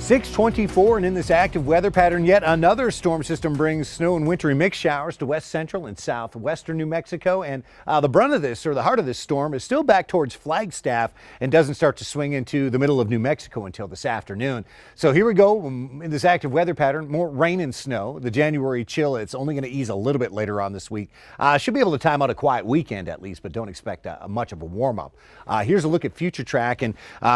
6:24 and in this active weather pattern, yet another storm system brings snow and wintry mixed showers to west central and southwestern New Mexico. And the brunt of this, or the heart of this storm, is still back towards Flagstaff and doesn't start to swing into the middle of New Mexico until this afternoon. So here we go in this active weather pattern, more rain and snow. The January chill, it's only going to ease a little bit later on this week. Should be able to time out a quiet weekend at least, but don't expect much of a warm up. Here's a look at future track, and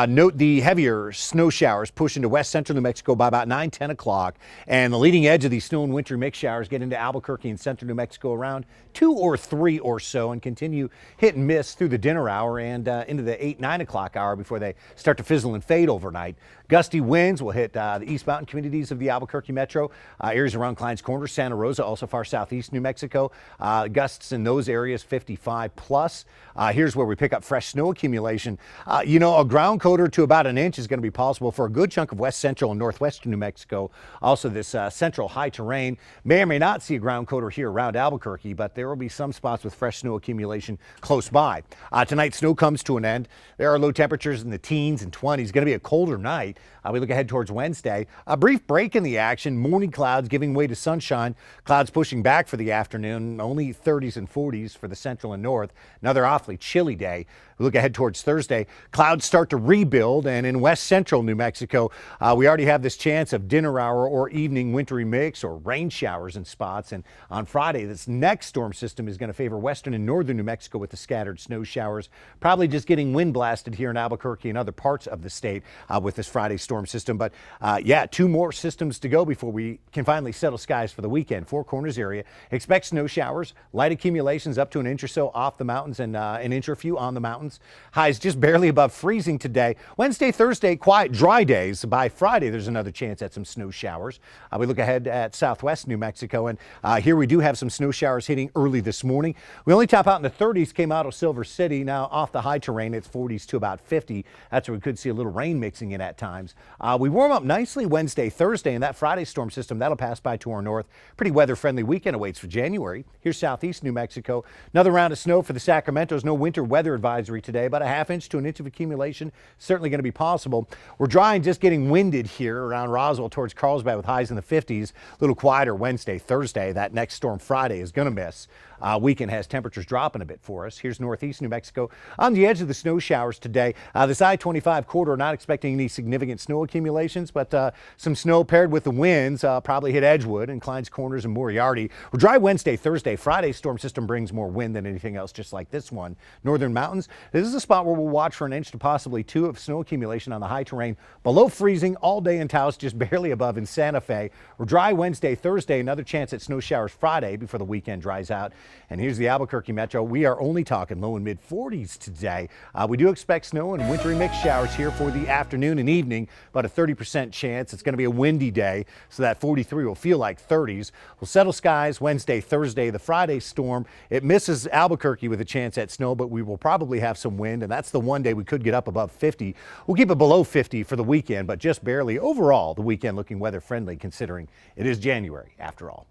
note the heavier snow showers push into west central New Mexico by about 9-10 o'clock, and the leading edge of these snow and wintry mix showers get into Albuquerque and central New Mexico around 2 or 3 or so, and continue hit and miss through the dinner hour and into the 8-9 o'clock hour before they start to fizzle and fade overnight. Gusty winds will hit the east mountain communities of the Albuquerque metro, areas around Clines Corner, Santa Rosa, also far southeast New Mexico. Gusts in those areas 55 plus. Here's where we pick up fresh snow accumulation. A ground coater to about an inch is going to be possible for a good chunk of west central and northwestern New Mexico. Also, this central high terrain may or may not see a ground coater here around Albuquerque, but there will be some spots with fresh snow accumulation close by. Tonight, snow comes to an end. There are low temperatures in the teens and 20s. Going to be a colder night. We look ahead towards Wednesday. A brief break in the action. Morning clouds giving way to sunshine. Clouds pushing back for the afternoon. Only 30s and 40s for the central and north. Another awfully chilly day. We look ahead towards Thursday. Clouds start to rebuild, and in west central New Mexico, we already have this chance of dinner hour or evening wintry mix or rain showers in spots. And on Friday, this next storm system is going to favor western and northern New Mexico with the scattered snow showers. Probably just getting wind blasted here in Albuquerque and other parts of the state with this Friday storm system. But yeah, 2 more systems to go before we can finally settle skies for the weekend. Four Corners area expect snow showers, light accumulations up to an inch or so off the mountains and an inch or a few on the mountains. Highs just barely above freezing today. Wednesday, Thursday, quiet, dry days. By Friday, there's another chance at some snow showers. We look ahead at southwest New Mexico, and here we do have some snow showers hitting early this morning. We only top out in the 30s, came out of Silver City. Now off the high terrain, it's 40s to about 50. That's where we could see a little rain mixing in at times. We warm up nicely Wednesday, Thursday, and that Friday storm system, that'll pass by to our north. Pretty weather-friendly weekend awaits for January. Here's southeast New Mexico. Another round of snow for the Sacramentos. No winter weather advisory today, but a ½ inch to an inch of accumulation certainly going to be possible. We're dry and just getting winded here around Roswell towards Carlsbad with highs in the 50s. A little quieter Wednesday, Thursday. That next storm Friday is going to miss. Weekend has temperatures dropping a bit for us. Here's northeast New Mexico on the edge of the snow showers today. This I-25 corridor, not expecting any significant snow accumulations, but some snow paired with the winds probably hit Edgewood and Clines Corners and Moriarty. We're dry Wednesday, Thursday. Friday storm system brings more wind than anything else, just like this one. Northern mountains. This is a spot where we'll watch for an inch to possibly 2 of snow accumulation on the high terrain. Below freezing all day in Taos, just barely above in Santa Fe. We're dry Wednesday, Thursday. Another chance at snow showers Friday before the weekend dries out. And here's the Albuquerque metro. We are only talking low and mid 40s today. We do expect snow and wintry mixed showers here for the afternoon and evening, but a 30% chance. It's going to be a windy day, so that 43 will feel like 30s. We'll settle skies Wednesday, Thursday. The Friday storm, it misses Albuquerque with a chance at snow, but we will probably have some wind, and that's the one day we could get up above 50. We'll keep it below 50 for the weekend, but just barely. Overall, the weekend looking weather friendly considering it is January after all.